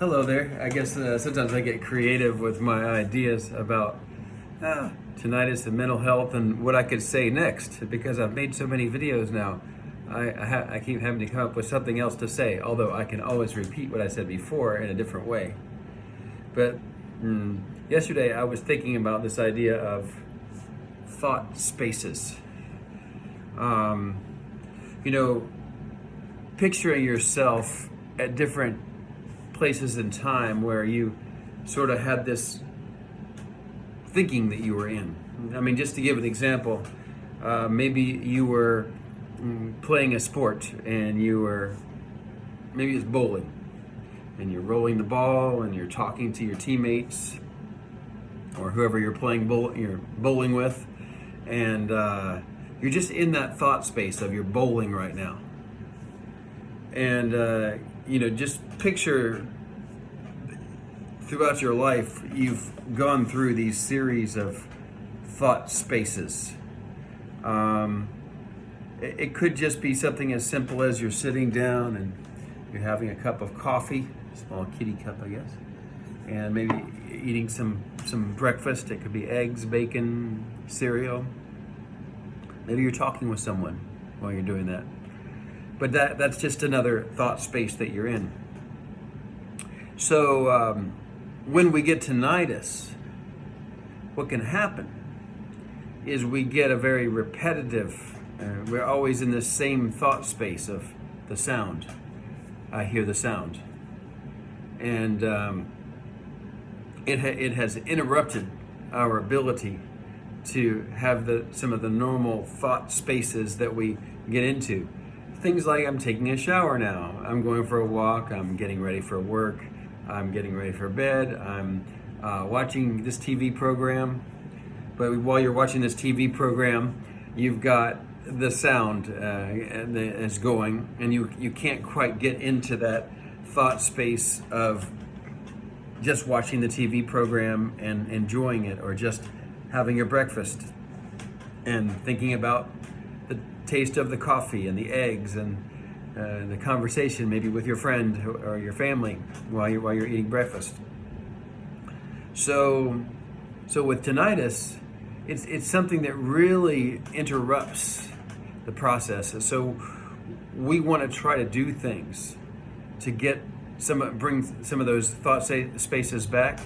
Hello there. I guess sometimes I get creative with my ideas about tinnitus and mental health and what I could say next because I've made so many videos now. I keep having to come up with something else to say, although I can always repeat what I said before in a different way. But yesterday I was thinking about this idea of thought spaces. Um, you know, picturing yourself at different places in time where you sort of had this thinking that you were in. I mean, just to give an example, maybe you were playing a sport and maybe it's bowling, and you're rolling the ball and you're talking to your teammates or whoever you're you're bowling with, and you're just in that thought space of you're bowling right now. And just picture throughout your life, you've gone through these series of thought spaces. It could just be something as simple as you're sitting down and you're having a cup of coffee, small kitty cup, I guess, and maybe eating some breakfast. It could be eggs, bacon, cereal. Maybe you're talking with someone while you're doing that. But that's just another thought space that you're in. So when we get tinnitus, what can happen is we get a very repetitive, we're always in the same thought space of the sound. I hear the sound. And it has interrupted our ability to have some of the normal thought spaces that we get into. Things like I'm taking a shower now, I'm going for a walk, I'm getting ready for work, I'm getting ready for bed, I'm watching this TV program. But while you're watching this TV program, you've got the sound is going, and you can't quite get into that thought space of just watching the TV program and enjoying it, or just having your breakfast and thinking about the taste of the coffee and the eggs and the conversation maybe with your friend or your family while you're eating breakfast. So with tinnitus, it's something that really interrupts the process. So we want to try to do things to bring some of those thought spaces back,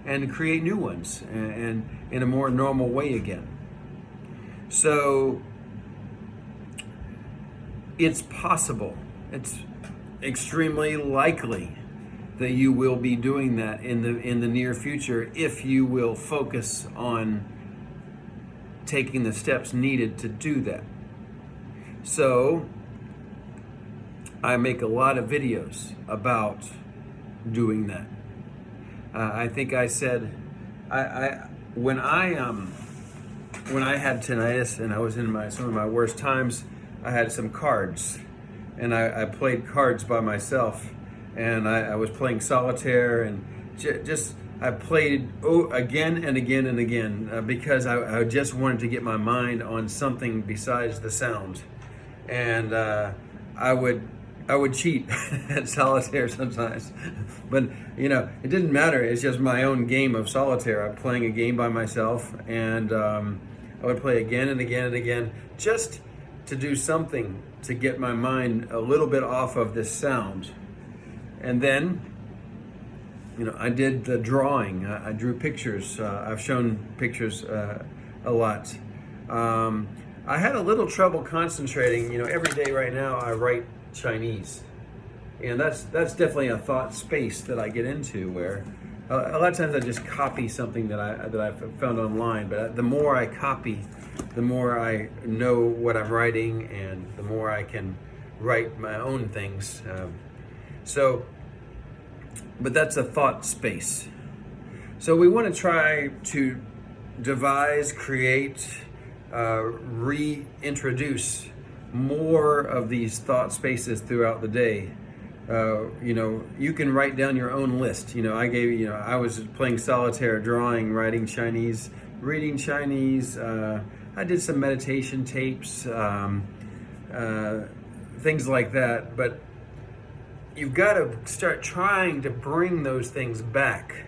and create new ones and in a more normal way again. So it's possible, it's extremely likely that you will be doing that in the near future if you will focus on taking the steps needed to do that. So I make a lot of videos about doing that. I think I said when I had tinnitus and I was in some of my worst times, I had some cards, and I played cards by myself, and I was playing solitaire, and I played again and again and again because I just wanted to get my mind on something besides the sound, and I would cheat at solitaire sometimes, but it didn't matter. It's just my own game of solitaire. I'm playing a game by myself, and I would play again and again and again just to do something to get my mind a little bit off of this sound. And then, I did the drawing. I drew pictures. I've shown pictures a lot. I had a little trouble concentrating. Every day right now I write Chinese, and that's definitely a thought space that I get into where a lot of times I just copy something that I've found online. But the more I copy, the more I know what I'm writing, and the more I can write my own things. But that's a thought space. So we want to try to devise, create, reintroduce more of these thought spaces throughout the day. You can write down your own list. I was playing solitaire, drawing, writing Chinese, reading Chinese. I did some meditation tapes, things like that. But you've got to start trying to bring those things back,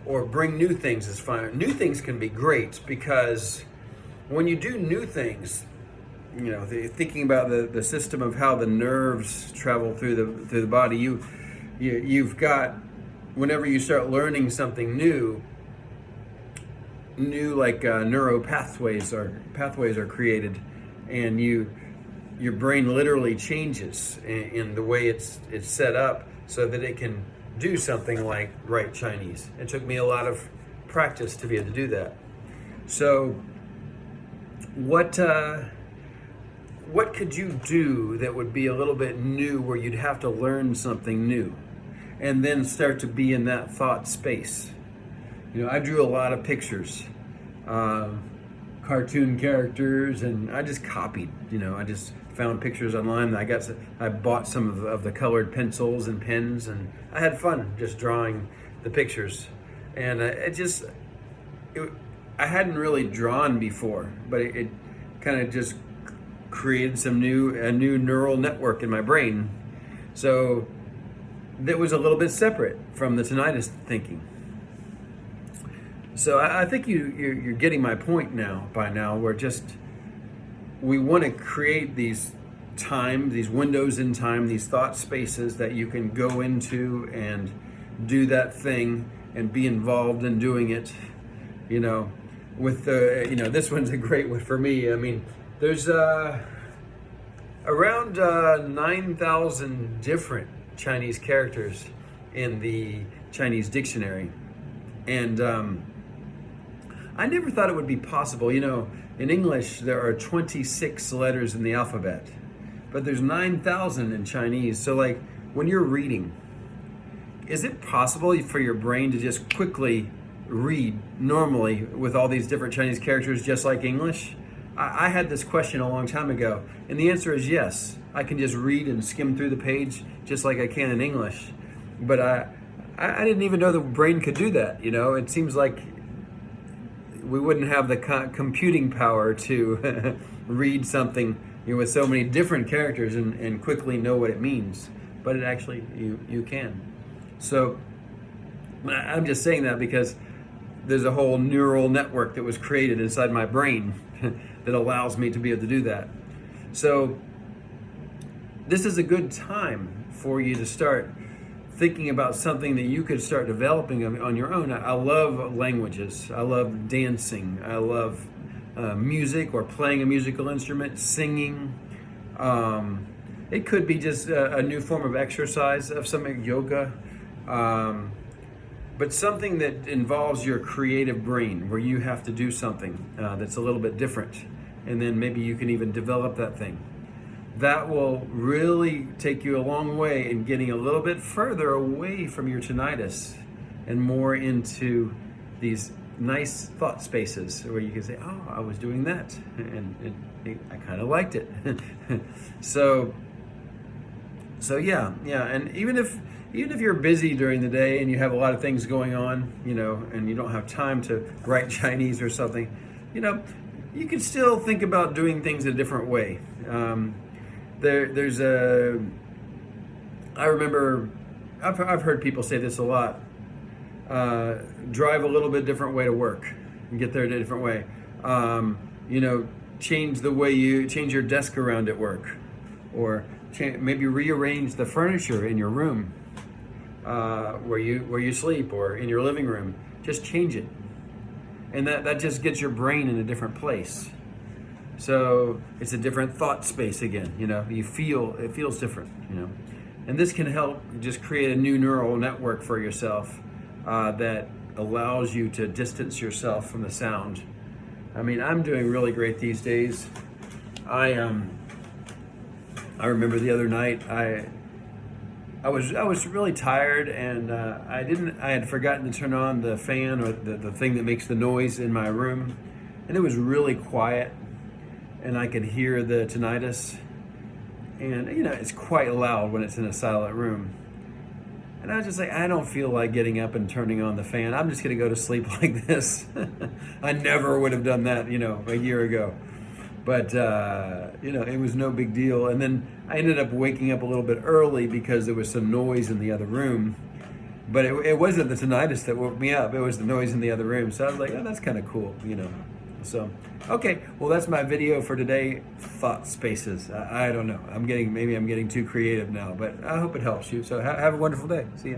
or bring new things is fine. New things can be great, because when you do new things, thinking about the system of how the nerves travel through the body, you've got, whenever you start learning something new like neuro pathways are created, and your brain literally changes in the way it's set up so that it can do something like write Chinese. It took me a lot of practice to be able to do that. So what could you do that would be a little bit new, where you'd have to learn something new and then start to be in that thought space? I drew a lot of pictures, cartoon characters, and I just copied. I just found pictures online. I bought some of the colored pencils and pens, and I had fun just drawing the pictures. And I hadn't really drawn before, but it kind of just created a new neural network in my brain. So that was a little bit separate from the tinnitus thinking. So I think you're getting my point by now, where we want to create these windows in time, these thought spaces that you can go into and do that thing and be involved in doing it. With this one's a great one for me. I mean, there's around 9,000 different Chinese characters in the Chinese dictionary, and I never thought it would be possible. In English, there are 26 letters in the alphabet, but there's 9,000 in Chinese. So, like, when you're reading, is it possible for your brain to just quickly read normally with all these different Chinese characters, just like English? I had this question a long time ago, and the answer is yes. I can just read and skim through the page just like I can in English. But I didn't even know the brain could do that. It seems like we wouldn't have the computing power to read something with so many different characters and quickly know what it means. But it actually, you can. So I'm just saying that because there's a whole neural network that was created inside my brain that allows me to be able to do that. So this is a good time for you to start thinking about something that you could start developing on your own. I love languages. I love dancing. I love music, or playing a musical instrument, singing. It could be just a new form of exercise, of something, yoga. But something that involves your creative brain, where you have to do something that's a little bit different. And then maybe you can even develop that thing. That will really take you a long way in getting a little bit further away from your tinnitus and more into these nice thought spaces where you can say, oh, I was doing that, and I kind of liked it. So yeah. And even if you're busy during the day and you have a lot of things going on, and you don't have time to write Chinese or something, you can still think about doing things a different way. I remember, I've heard people say this a lot, drive a little bit different way to work and get there in a different way. Change your desk around at work, or maybe rearrange the furniture in your room, where you sleep, or in your living room. Just change it. And that just gets your brain in a different place. So it's a different thought space again. It feels different. And this can help just create a new neural network for yourself that allows you to distance yourself from the sound. I mean, I'm doing really great these days. I remember the other night I was really tired, and I had forgotten to turn on the fan, or the thing that makes the noise in my room, and it was really quiet. And I could hear the tinnitus, and it's quite loud when it's in a silent room. And I was just like, I don't feel like getting up and turning on the fan. I'm just gonna go to sleep like this. I never would have done that, a year ago. But it was no big deal. And then I ended up waking up a little bit early because there was some noise in the other room. But it wasn't the tinnitus that woke me up. It was the noise in the other room. So I was like, oh, that's kind of cool. So, okay. Well, that's my video for today. Thought spaces. I don't know. Maybe I'm getting too creative now, but I hope it helps you. So have a wonderful day. See ya.